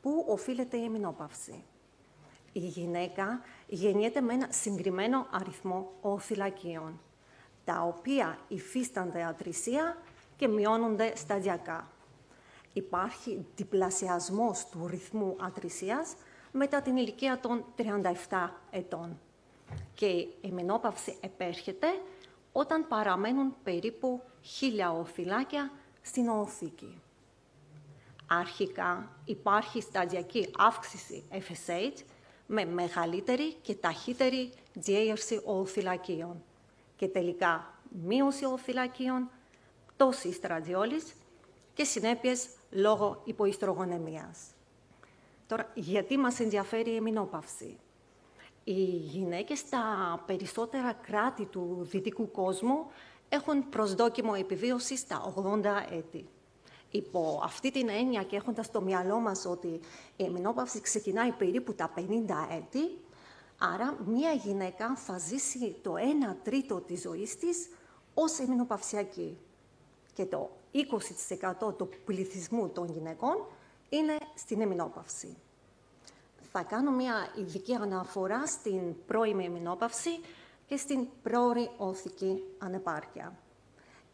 Πού οφείλεται η εμεινόπαυση? Η γυναίκα γεννιέται με ένα συγκεκριμένο αριθμό οθυλακίων, τα οποία υφίστανται ατρησία και μειώνονται σταδιακά. Υπάρχει διπλασιασμός του ρυθμού ατρησίας μετά την ηλικία των 37 ετών. Και η εμεινόπαυση επέρχεται όταν παραμένουν περίπου 1.000 οθυλάκια στην οοθήκη. Αρχικά υπάρχει σταδιακή αύξηση FSH με μεγαλύτερη και ταχύτερη διέγερση οοθυλακίων και τελικά μείωση οοθυλακίων, πτώση ιστραδιόλης και συνέπειες λόγω υποϊστρογονεμίας. Τώρα, γιατί μας ενδιαφέρει η εμεινόπαυση? Οι γυναίκες στα περισσότερα κράτη του δυτικού κόσμου έχουν προσδόκιμο επιβίωση στα 80 έτη. Υπό αυτή την έννοια και έχοντας στο μυαλό μας ότι η εμεινόπαυση ξεκινάει περίπου τα 50 έτη, άρα μία γυναίκα θα ζήσει το 1/3 της ζωής της ως εμεινοπαυσιακή. Και το 20% του πληθυσμού των γυναικών είναι στην εμεινόπαυση. Θα κάνω μία ειδική αναφορά στην πρώιμη εμεινόπαυση και στην πρόωρη οθική ανεπάρκεια.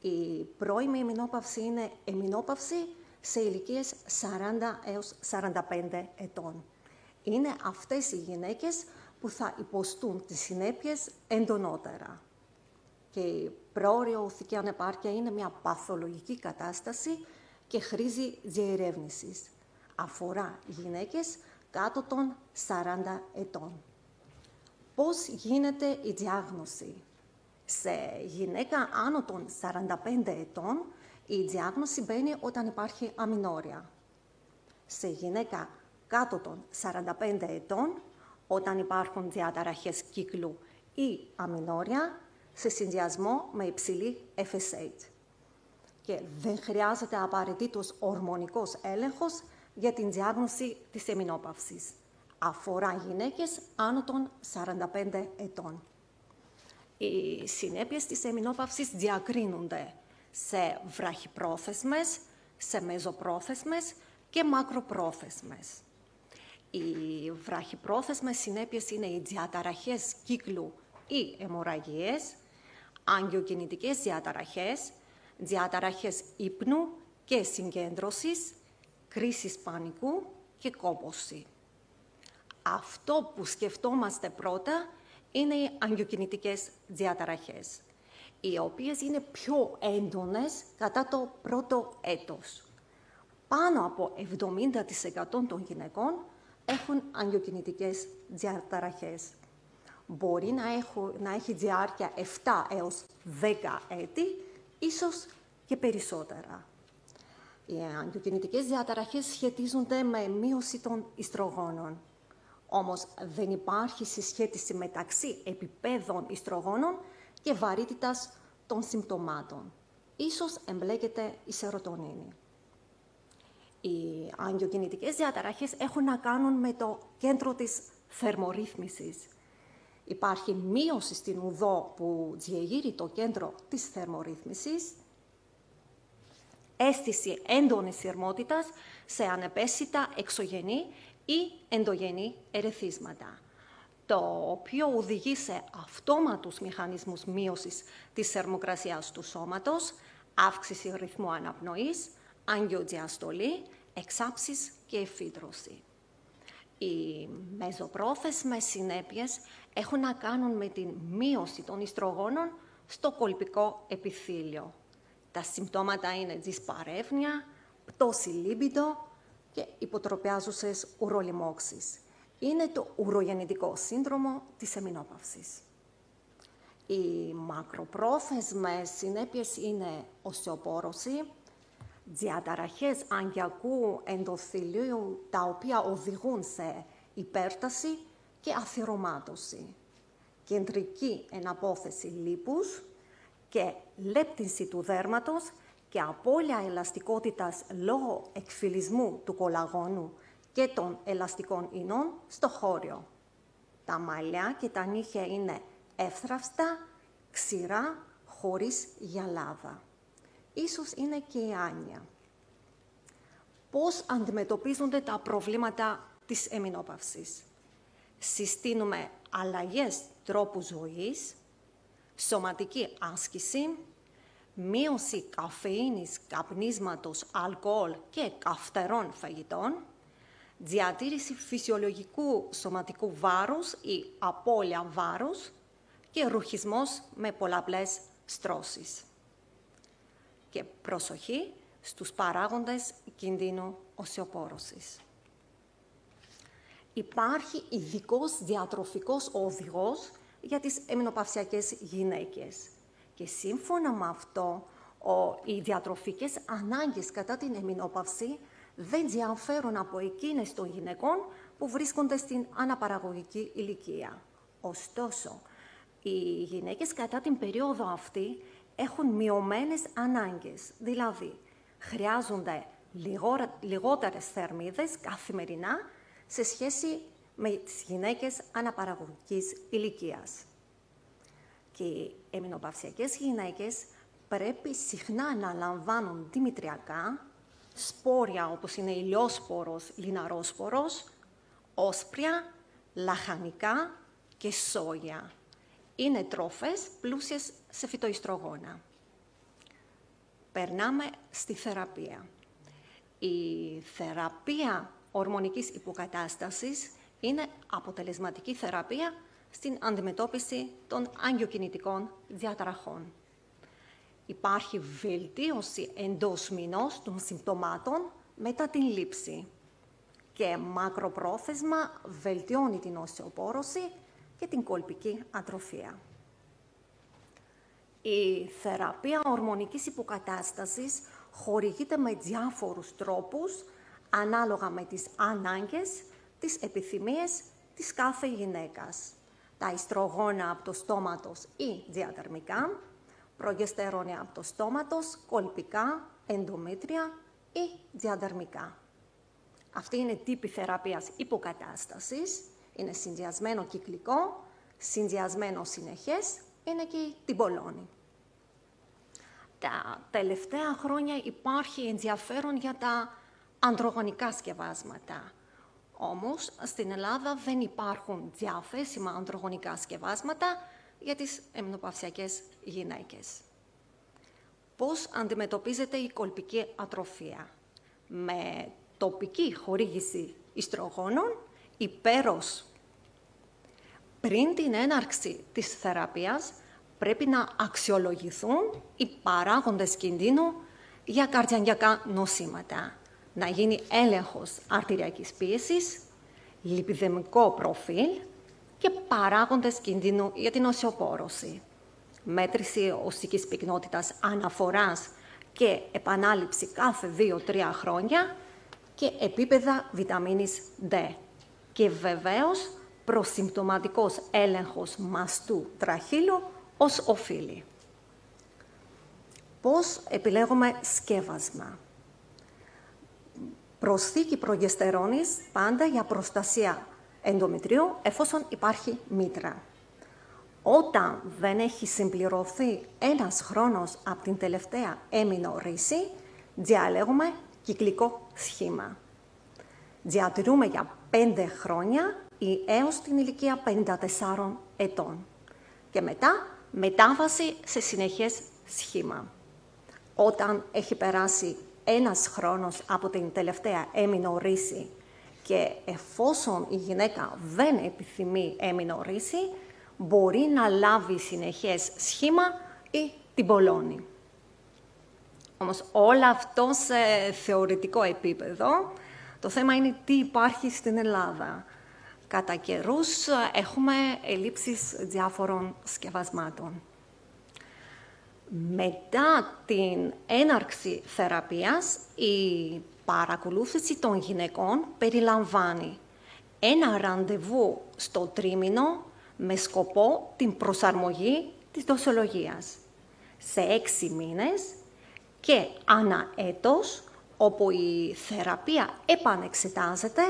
Η πρώιμη εμεινόπαυση είναι εμεινόπαυση σε ηλικίες 40 έως 45 ετών. Είναι αυτές οι γυναίκες που θα υποστούν τις συνέπειες εντονότερα. Και η πρόωρη οθική ανεπάρκεια είναι μια παθολογική κατάσταση και χρήζει διερεύνησης. Αφορά γυναίκες κάτω των 40 ετών. Πώς γίνεται η διάγνωση? Σε γυναίκα άνω των 45 ετών, η διάγνωση μπαίνει όταν υπάρχει αμηνόρια. Σε γυναίκα κάτω των 45 ετών, όταν υπάρχουν διαταραχές κύκλου ή αμηνόρια, σε συνδυασμό με υψηλή FSH. Και δεν χρειάζεται απαραίτητος ορμονικός έλεγχος για την διάγνωση της εμεινόπαυσης. Αφορά γυναίκες άνω των 45 ετών. Οι συνέπειες της εμεινόπαυσης διακρίνονται σε βραχυπρόθεσμες, σε μεζοπρόθεσμες και μακροπρόθεσμες. Οι βραχυπρόθεσμες συνέπειες είναι οι διαταραχές κύκλου ή αιμορραγίες, αγκιοκινητικές διαταραχές, διαταραχές ύπνου και συγκέντρωσης, κρίσεις πανικού και κόπωση. Αυτό που σκεφτόμαστε πρώτα είναι οι αγκιοκινητικές διαταραχές, οι οποίες είναι πιο έντονες κατά το πρώτο έτος. Πάνω από 70% των γυναικών έχουν αγκιοκινητικές διαταραχές. Μπορεί να έχει διάρκεια 7 έως 10 έτη, ίσως και περισσότερα. Οι αγκιοκινητικές διαταραχές σχετίζονται με μείωση των ιστρογόνων. Όμως δεν υπάρχει συσχέτιση μεταξύ επιπέδων ιστρογόνων και βαρύτητας των συμπτωμάτων. Ίσως εμπλέκεται η σερωτονίνη. Οι αγκιοκινητικές διαταραχές έχουν να κάνουν με το κέντρο της θερμορύθμισης. Υπάρχει μείωση στην ουδό που διεγείρει το κέντρο της θερμορύθμισης, αίσθηση έντονης θερμότητας σε ανεπαίσθητα εξωγενή ή ενδογενή ερεθίσματα, το οποίο οδηγεί σε αυτόματους μηχανισμούς μείωσης της θερμοκρασίας του σώματος, αύξηση ρυθμού αναπνοής, αγκιοδιαστολή, εξάψεις και εφύτρωση. Οι μεζοπρόθεσμες συνέπειες έχουν να κάνουν με την μείωση των ιστρογόνων στο κολπικό επιθύλιο. Τα συμπτώματα είναι δυσπαρεύνοια, πτώση λίμπιντο και υποτροπιάζουσες ουρολιμώξεις. Είναι το ουρογεννητικό σύνδρομο της εμεινόπαυσης. Οι μακροπρόθεσμες συνέπειες είναι οσεοπόρωση, διαταραχές αγκιακού ενδοθυλίου, τα οποία οδηγούν σε υπέρταση και αθυρωμάτωση, κεντρική εναπόθεση λίπους και λέπτυνση του δέρματος και απώλεια ελαστικότητας λόγω εκφυλισμού του κολαγόνου και των ελαστικών ινών στο χώριο. Τα μαλλιά και τα νύχια είναι εύθραυστα, ξηρά, χωρίς γυαλάδα. Ίσως είναι και η άνοια. πώς αντιμετωπίζονται τα προβλήματα της εμεινόπαυσης. Συστήνουμε αλλαγές τρόπου ζωής, σωματική άσκηση, μείωση καφεΐνης, καπνίσματος, αλκοόλ και καυτερών φαγητών, διατήρηση φυσιολογικού σωματικού βάρους ή απώλεια βάρους και ρουχισμός με πολλαπλές στρώσεις. Και προσοχή στους παράγοντες κινδύνου οσιοπόρωσης. Υπάρχει ειδικός διατροφικός οδηγός για τις εμεινοπαυσιακές γυναίκες. Και σύμφωνα με αυτό, οι διατροφικές ανάγκες κατά την εμεινόπαυση δεν διαφέρουν από εκείνες των γυναικών που βρίσκονται στην αναπαραγωγική ηλικία. Ωστόσο, οι γυναίκες κατά την περίοδο αυτή έχουν μειωμένες ανάγκες, δηλαδή χρειάζονται λιγότερες θερμίδες καθημερινά σε σχέση με τις γυναίκες αναπαραγωγικής ηλικίας. Και οι εμεινοπαυσιακές γυναίκες πρέπει συχνά να λαμβάνουν δημητριακά, σπόρια όπως είναι ηλιόσπορος, λιναρόσπορος, όσπρια, λαχανικά και σόγια. Είναι τρόφες πλούσιες σε φυτοϊστρογόνα. Περνάμε στη θεραπεία. Η θεραπεία ορμονικής υποκατάστασης είναι αποτελεσματική θεραπεία στην αντιμετώπιση των αγκιοκινητικών διαταραχών. Υπάρχει βελτίωση εντός μηνός των συμπτωμάτων μετά την λήψη και μακροπρόθεσμα βελτιώνει την οσιοπόρωση και την κολπική ατροφία. Η θεραπεία ορμονικής υποκατάστασης χορηγείται με διάφορους τρόπους ανάλογα με τις ανάγκες, τις επιθυμίες της κάθε γυναίκας. Τα ιστρογόνα από το στόματος ή διαδερμικά, προγεστερόνια από το στόματος, κολπικά, ενδομήτρια ή διαδερμικά. Αυτή είναι τύπη θεραπείας υποκατάστασης, είναι συνδυασμένο κυκλικό, συνδυασμένο συνεχές, είναι και την πολλώνη. Τα τελευταία χρόνια υπάρχει ενδιαφέρον για τα ανδρογονικά σκευάσματα. Όμως, στην Ελλάδα δεν υπάρχουν διαθέσιμα ανδρογονικά σκευάσματα για τις εμεινοπαυσιακές γυναίκες. Πώς αντιμετωπίζεται η κολπική ατροφία? Με τοπική χορήγηση ιστρογόνων υπέρος. Πριν την έναρξη της θεραπείας, πρέπει να αξιολογηθούν οι παράγοντες κινδύνου για καρδιαγγειακά νοσήματα. Να γίνει έλεγχος αρτηριακής πίεσης, λιπιδαιμικό προφίλ και παράγοντες κινδύνου για την οσιοπόρωση. Μέτρηση οστικής πυκνότητας αναφοράς και επανάληψη κάθε 2-3 χρόνια και επίπεδα βιταμίνης D. Και βεβαίως προσυμπτωματικός έλεγχος μαστού τραχύλου ως οφείλει. Πώς επιλέγουμε σκεύασμα? Προσθήκη προγεστερόνης πάντα για προστασία ενδομητρίου εφόσον υπάρχει μήτρα. Όταν δεν έχει συμπληρωθεί ένας χρόνος από την τελευταία έμεινο-ρίση, διαλέγουμε κυκλικό σχήμα. Διατηρούμε για 5 χρόνια ή έως την ηλικία 54 ετών. Και μετά, μετάβαση σε συνεχές σχήμα. Όταν έχει περάσει ένας χρόνος από την τελευταία έμεινο-ρίση και εφόσον η γυναίκα δεν επιθυμεί έμεινο-ρίση, μπορεί να λάβει συνεχές σχήμα ή την πολλώνη. Όμως όλα αυτό σε θεωρητικό επίπεδο. Το θέμα είναι τι υπάρχει στην Ελλάδα. Κατά καιρούς έχουμε ελλείψεις διάφορων σκευασμάτων. Μετά την έναρξη θεραπείας, η παρακολούθηση των γυναικών περιλαμβάνει ένα ραντεβού στο τρίμηνο με σκοπό την προσαρμογή της δοσολογίας σε 6 μήνες και ανά έτος, όπου η θεραπεία επανεξετάζεται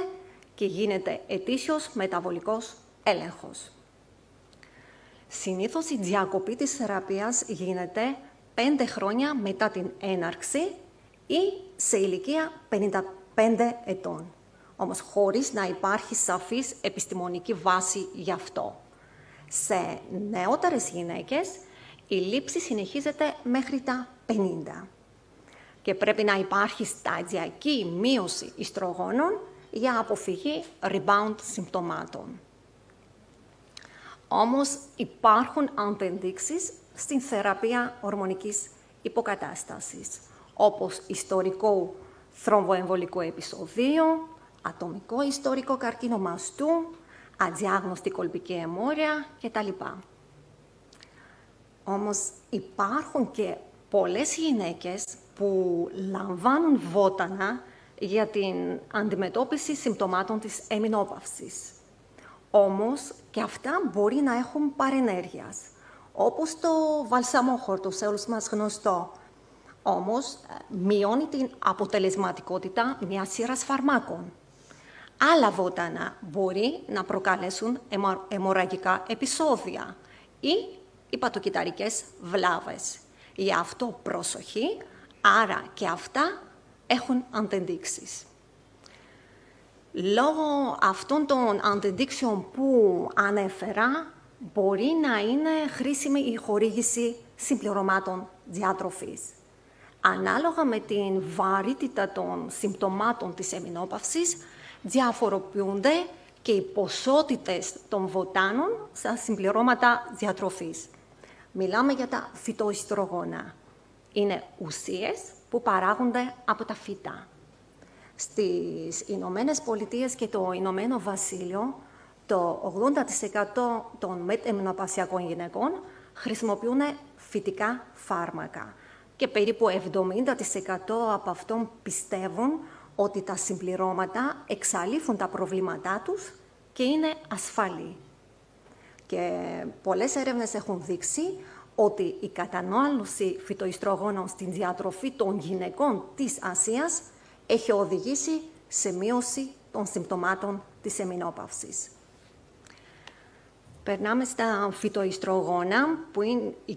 και γίνεται ετήσιος μεταβολικός έλεγχος. Συνήθως η διακοπή της θεραπείας γίνεται 5 χρόνια μετά την έναρξη ή σε ηλικία 5 ετών. Όμως χωρίς να υπάρχει σαφής επιστημονική βάση γι' αυτό. Σε νεότερες γυναίκες, η λήψη συνεχίζεται μέχρι τα 50 και πρέπει να υπάρχει σταδιακή μείωση ιστρογόνων για αποφυγή rebound συμπτωμάτων. Όμως υπάρχουν αντενδείξεις στην θεραπεία ορμονικής υποκατάστασης, όπως ιστορικό θρομβοεμβολικό επεισοδίο, ατομικό ιστορικό καρκίνο μαστού, αδιάγνωστη κολπική αιμόρρεια κτλ. Όμως υπάρχουν και πολλές γυναίκες που λαμβάνουν βότανα για την αντιμετώπιση συμπτωμάτων της εμεινόπαυσης. Όμως και αυτά μπορεί να έχουν παρενέργειας, όπως το βαλσαμόχορτο, σε όλους μας γνωστό. Όμως μειώνει την αποτελεσματικότητα μιας σειράς φαρμάκων. Άλλα βότανα μπορεί να προκαλέσουν αιμορραγικά επεισόδια ή υπατοκυταρικές βλάβες. Γι' αυτό προσοχή, άρα και αυτά έχουν αντενδείξεις. Λόγω αυτών των αντενδείξεων που ανέφερα, μπορεί να είναι χρήσιμη η χορήγηση συμπληρωμάτων διατροφής. Ανάλογα με την βαρύτητα των συμπτωμάτων της εμεινόπαυσης, διαφοροποιούνται και οι ποσότητες των βοτάνων στα συμπληρώματα διατροφής. Μιλάμε για τα φυτοϊστρογόνα. Είναι ουσίες που παράγονται από τα φύτα. Στις Ηνωμένες Πολιτείες και το Ηνωμένο Βασίλειο, το 80% των μετεμεινοπαυσιακών γυναικών χρησιμοποιούν φυτικά φάρμακα και περίπου 70% από αυτών πιστεύουν ότι τα συμπληρώματα εξαλείφουν τα προβλήματά τους και είναι ασφαλή. Και πολλές έρευνες έχουν δείξει ότι η κατανάλωση φυτοϊστρογόνων στην διατροφή των γυναικών της Ασίας έχει οδηγήσει σε μείωση των συμπτωμάτων της εμεινόπαυσης. Περνάμε στα φυτοϊστρογόνα, που είναι η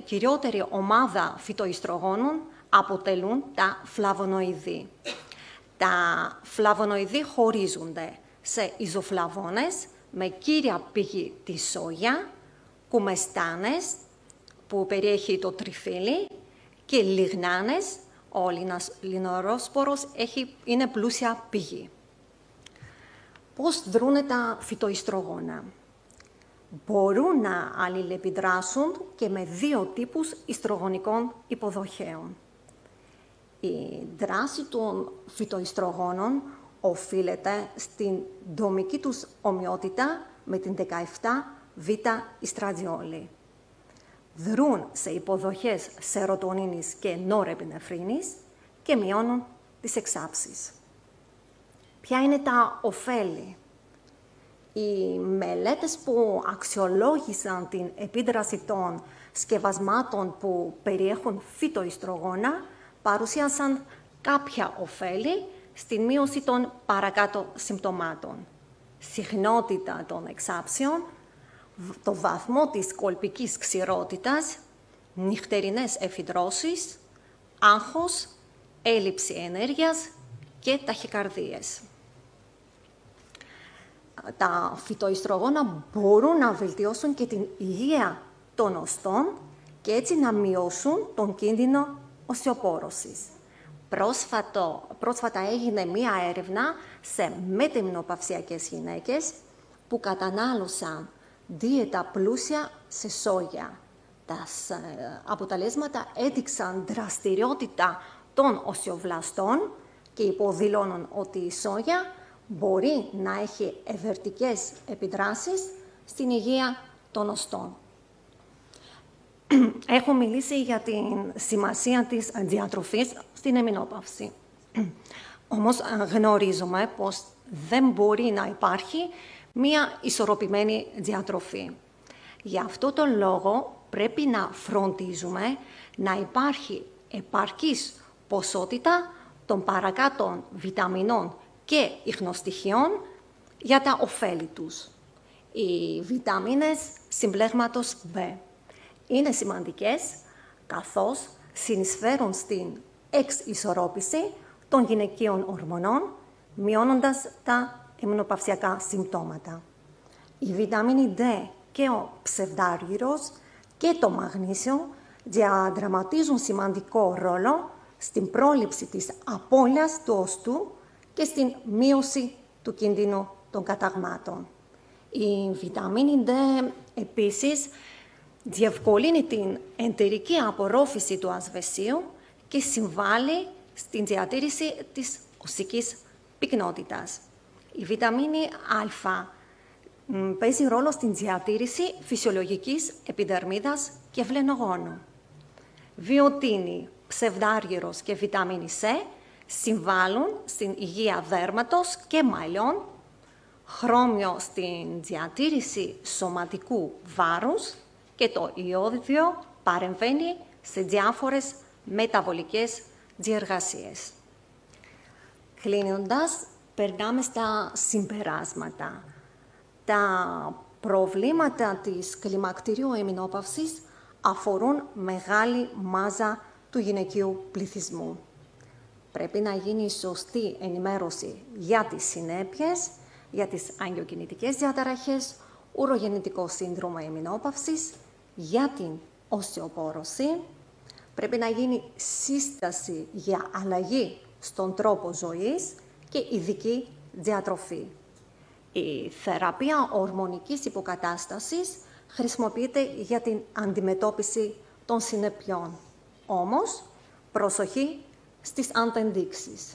κυριότερη ομάδα φυτοϊστρογόνων αποτελούν τα φλαβονοειδή. Τα φλαβονοειδή χωρίζονται σε ιζοφλαβόνες με κύρια πηγή τη σόγια, κουμεστάνες που περιέχει το τριφύλι και λιγνάνες. Ο λινορόσπορος είναι πλούσια πηγή. Πώς δρούν τα φυτοϊστρογόνα? Μπορούν να αλληλεπιδράσουν και με 2 τύπους ιστρογονικών υποδοχέων. Η δράση των φυτοϊστρογόνων οφείλεται στην δομική τους ομοιότητα με την 17β-ιστραδιόλη. Δρούν σε υποδοχές σερωτονίνης και νορεπινεφρίνης και μειώνουν τις εξάψεις. Ποια είναι τα ωφέλη? Οι μελέτες που αξιολόγησαν την επίδραση των σκευασμάτων που περιέχουν φυτοϊστρογόνα παρουσίασαν κάποια ωφέλη στη μείωση των παρακάτω συμπτωμάτων. Συχνότητα των εξάψεων, το βαθμό της κολπικής ξηρότητας, νυχτερινές εφηδρώσεις, άγχος, έλλειψη ενέργειας και ταχυκαρδίες. Τα φυτοϊστρογόνα μπορούν να βελτιώσουν και την υγεία των οστών και έτσι να μειώσουν τον κίνδυνο οσιοπόρωσης. Πρόσφατα έγινε μία έρευνα σε μετεμεινοπαυσιακές γυναίκες που κατανάλωσαν δίαιτα πλούσια σε σόγια. Τα αποτελέσματα έδειξαν δραστηριότητα των οσιοβλαστών και υποδηλώνουν ότι η σόγια μπορεί να έχει ευερτικές επιδράσεις στην υγεία των οστών. Έχω μιλήσει για την σημασία της διατροφής στην εμεινόπαυση. Όμως γνωρίζουμε πως δεν μπορεί να υπάρχει μία ισορροπημένη διατροφή. Γι' αυτό τον λόγο πρέπει να φροντίζουμε να υπάρχει επαρκής ποσότητα των παρακάτω βιταμινών και ιχνοστοιχείων για τα ωφέλη τους. Οι βιταμίνες συμπλέγματος B είναι σημαντικές καθώς συνεισφέρουν στην εξισορρόπηση των γυναικείων ορμονών, μειώνοντας τα ημνοπαυσιακά συμπτώματα. Η βιταμίνη D και ο ψευδάργυρος και το μαγνήσιο διαδραματίζουν σημαντικό ρόλο στην πρόληψη της απώλειας του οστού και στην μείωση του κίνδυνου των καταγμάτων. Η βιταμίνη D επίσης διευκολύνει την εντερική απορρόφηση του ασβεσίου και συμβάλλει στην διατήρηση της οστικής πυκνότητας. Η βιταμίνη Α παίζει ρόλο στην διατήρηση φυσιολογικής επιδερμίδας και βλενογόνου. Βιοτίνη, ψευδάργυρος και βιταμίνη C συμβάλλουν στην υγεία δέρματος και μαλλιών, χρώμιο στην διατήρηση σωματικού βάρους και το ιώδιο παρεμβαίνει σε διάφορες μεταβολικές διεργασίες. Κλείνοντας, περνάμε στα συμπεράσματα. Τα προβλήματα της κλιμακτηρίου εμεινόπαυσης αφορούν μεγάλη μάζα του γυναικείου πληθυσμού. Πρέπει να γίνει σωστή ενημέρωση για τις συνέπειες, για τις αγκιοκινητικές διαταραχές, ουρογεννητικό σύνδρομο εμεινόπαυσης, για την οστεοπόρωση. Πρέπει να γίνει σύσταση για αλλαγή στον τρόπο ζωής και ειδική διατροφή. Η θεραπεία ορμονικής υποκατάστασης χρησιμοποιείται για την αντιμετώπιση των συνεπειών. Όμως, προσοχή στις αντενδείξεις.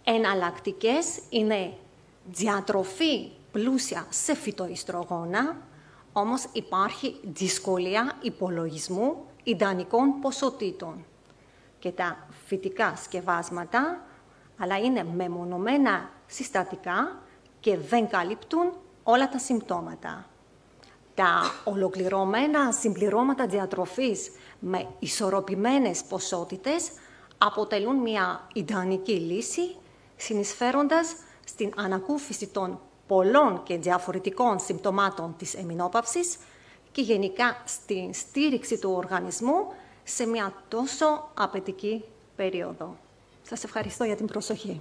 Εναλλακτικές είναι διατροφή πλούσια σε φυτοϊστρογόνα, όμως υπάρχει δυσκολία υπολογισμού ιδανικών ποσοτήτων. Και τα φυτικά σκευάσματα, αλλά είναι μεμονωμένα συστατικά και δεν καλύπτουν όλα τα συμπτώματα. Τα ολοκληρωμένα συμπληρώματα διατροφής με ισορροπημένες ποσότητες αποτελούν μια ιδανική λύση, συνεισφέροντας στην ανακούφιση των πολλών και διαφορετικών συμπτωμάτων της εμεινόπαυσης και γενικά στην στήριξη του οργανισμού σε μια τόσο απαιτική περίοδο. Σας ευχαριστώ για την προσοχή.